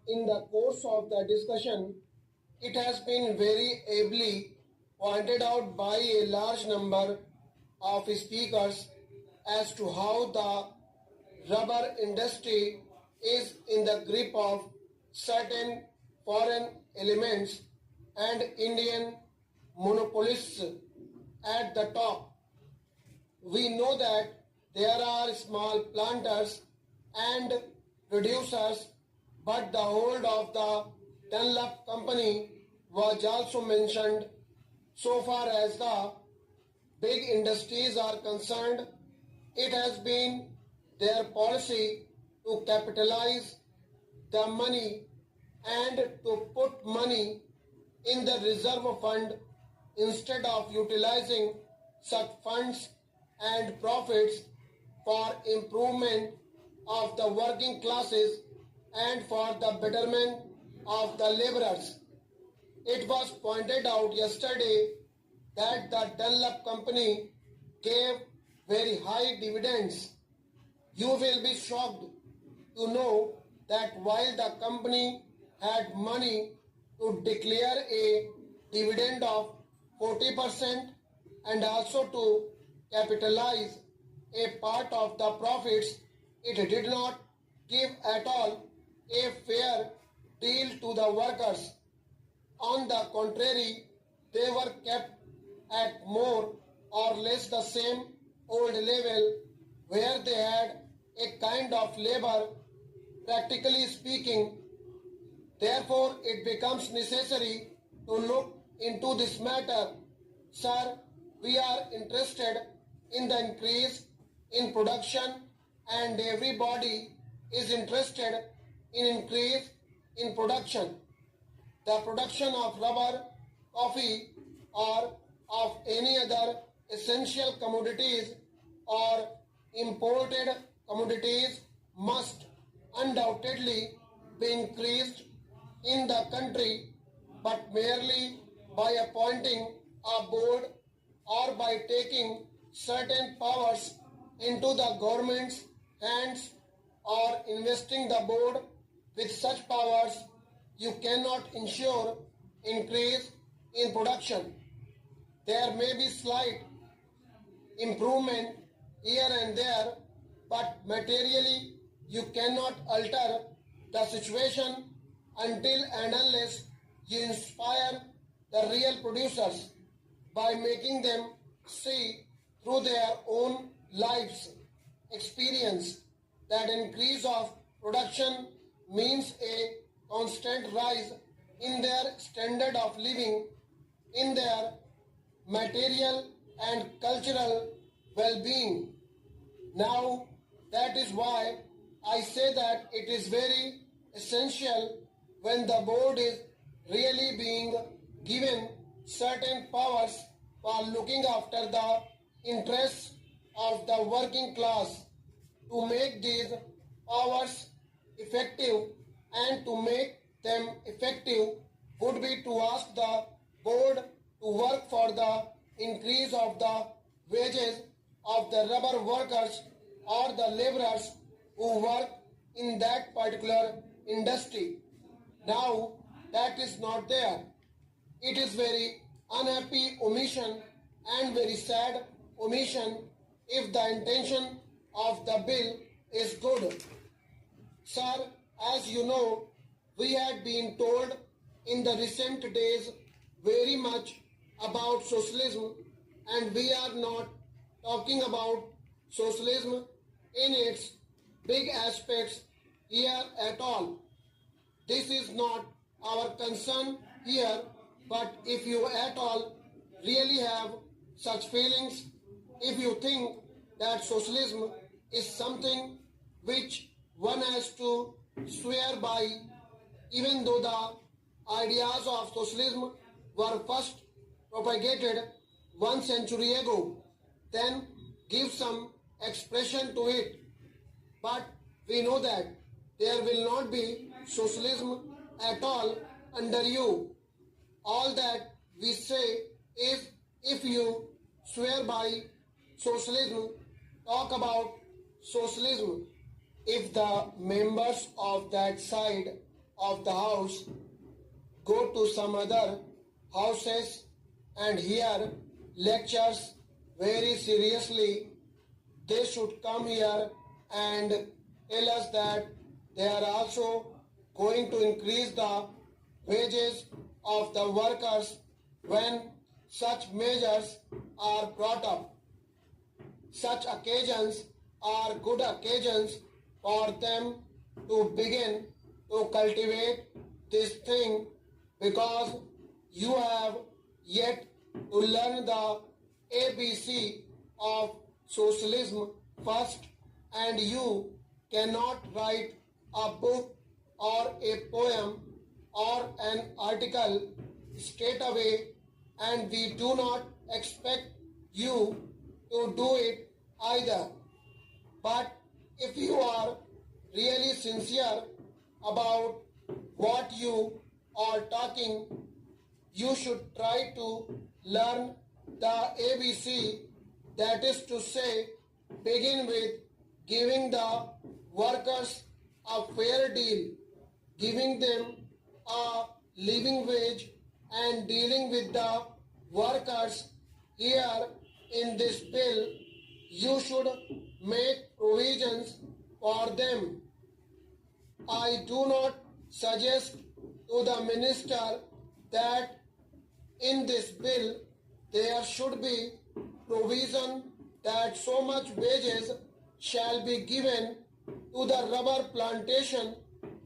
in the course of the discussion, it has been very ably pointed out by a large number of speakers as to how the rubber industry is in the grip of certain foreign elements and Indian monopolists at the top. We know that there are small planters and producers, but the hold of the Dunlop company was also mentioned. So far as the big industries are concerned, it has been their policy to capitalize the money and to put money in the reserve fund instead of utilizing such funds and profits for improvement of the working classes and for the betterment of the laborers. It was pointed out yesterday that the Dunlop company gave very high dividends. You will be shocked to know that while the company had money to declare a dividend of 40% and also to capitalize a part of the profits, it did not give at all a fair deal to the workers. On the contrary, they were kept at more or less the same old level where they had a kind of labor, practically speaking. Therefore, it becomes necessary to look into this matter. Sir, we are interested in the increase in production and everybody is interested in increase in production. The production of rubber, coffee or of any other essential commodities or imported commodities must undoubtedly be increased in the country, but merely by appointing a board or by taking certain powers into the government's hands or investing the board with such powers, you cannot ensure increase in production. There may be slight improvement here and there, but materially you cannot alter the situation until and unless you inspire the real producers by making them see through their own lives experience that increase of production means a constant rise in their standard of living, in their material and cultural well-being. Now, that is why I say that it is very essential when the board is really being given certain powers for looking after the interests of the working class, to make these powers effective, and to make them effective would be to ask the board to work for the increase of the wages of the rubber workers or the laborers who work in that particular industry. Now, that is not there. It is very unhappy omission and very sad omission if the intention of the bill is good. Sir, as you know, we had been told in the recent days very much about socialism, and we are not talking about socialism in its big aspects here at all. This is not our concern here, but if you at all really have such feelings, if you think that socialism is something which one has to swear by, even though the ideas of socialism were first propagated 1 century ago, then give some expression to it. But we know that there will not be socialism at all under you. All that we say is, if you swear by socialism, talk about socialism. If the members of that side of the house, go to some other houses and hear lectures very seriously. They should come here and tell us that they are also going to increase the wages of the workers when such measures are brought up. Such occasions are good occasions for them to begin to cultivate this thing, because you have yet to learn the ABC of socialism first, and you cannot write a book or a poem or an article straight away, and we do not expect you to do it either. But if you are really sincere about what you are talking, you should try to learn the ABC, that is to say, begin with giving the workers a fair deal, giving them a living wage, and dealing with the workers. Here in this bill, you should make provisions for them. I do not suggest to the minister that in this bill there should be provision that so much wages shall be given to the rubber plantation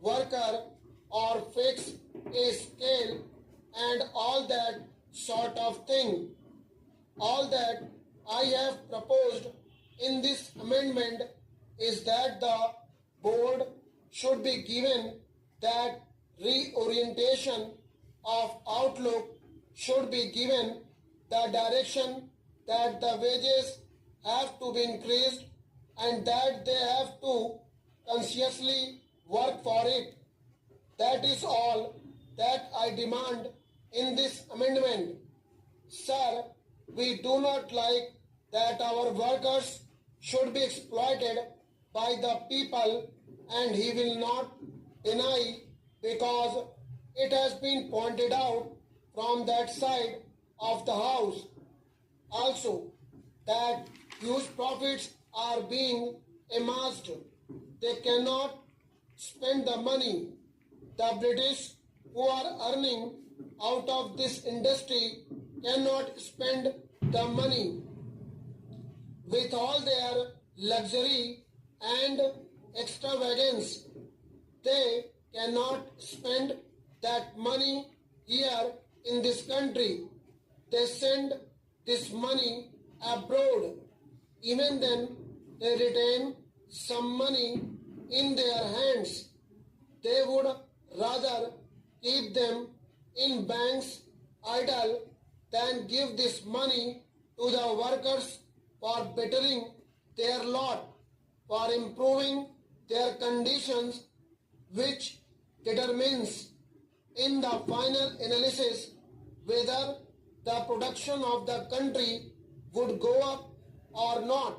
worker, or fix a scale and all that sort of thing. All that I have proposed in this amendment is that the board should be given that reorientation of outlook, should be given the direction that the wages have to be increased and that they have to consciously work for it. That is all that I demand in this amendment. Sir, we do not like that our workers should be exploited by the people, and he will not deny, because it has been pointed out from that side of the house also that huge profits are being amassed. They cannot spend the money. The British, who are earning out of this industry, cannot spend the money. With all their luxury and extravagance, they cannot spend that money here in this country. They send this money abroad. Even then, they retain some money in their hands. They would rather keep them in banks idle than give this money to the workers for bettering their lot, for improving their conditions, which determines in the final analysis whether the production of the country would go up or not.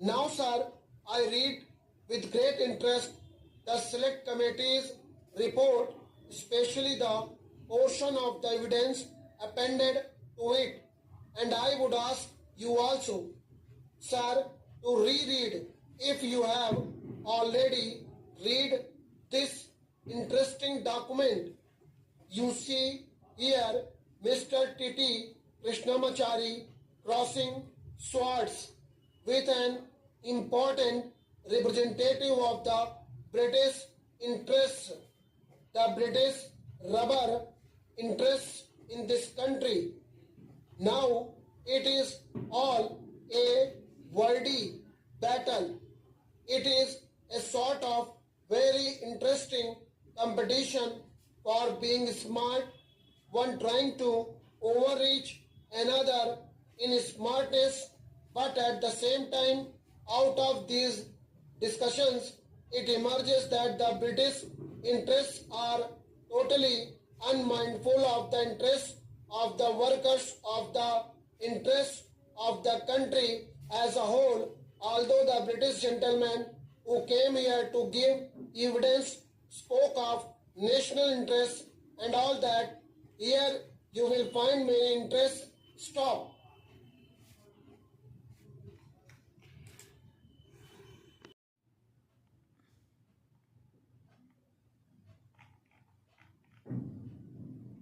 Now, sir, I read with great interest the Select Committee's report, especially the portion of the evidence appended to it, and I would ask you also, sir, to reread, if you have already read this interesting document. You see here Mr. T.T. Krishnamachari crossing swords with an important representative of the British interests, the British rubber interests in this country. Now it is all a wordy battle. It is a sort of very interesting competition for being smart, one trying to overreach another in smartness, but at the same time, out of these discussions, it emerges that the British interests are totally unmindful of the interests of the workers, of the interests of the country as a whole. Although the British gentlemen who came here to give evidence spoke of national interests and all that. Here you will find many interests. Stop.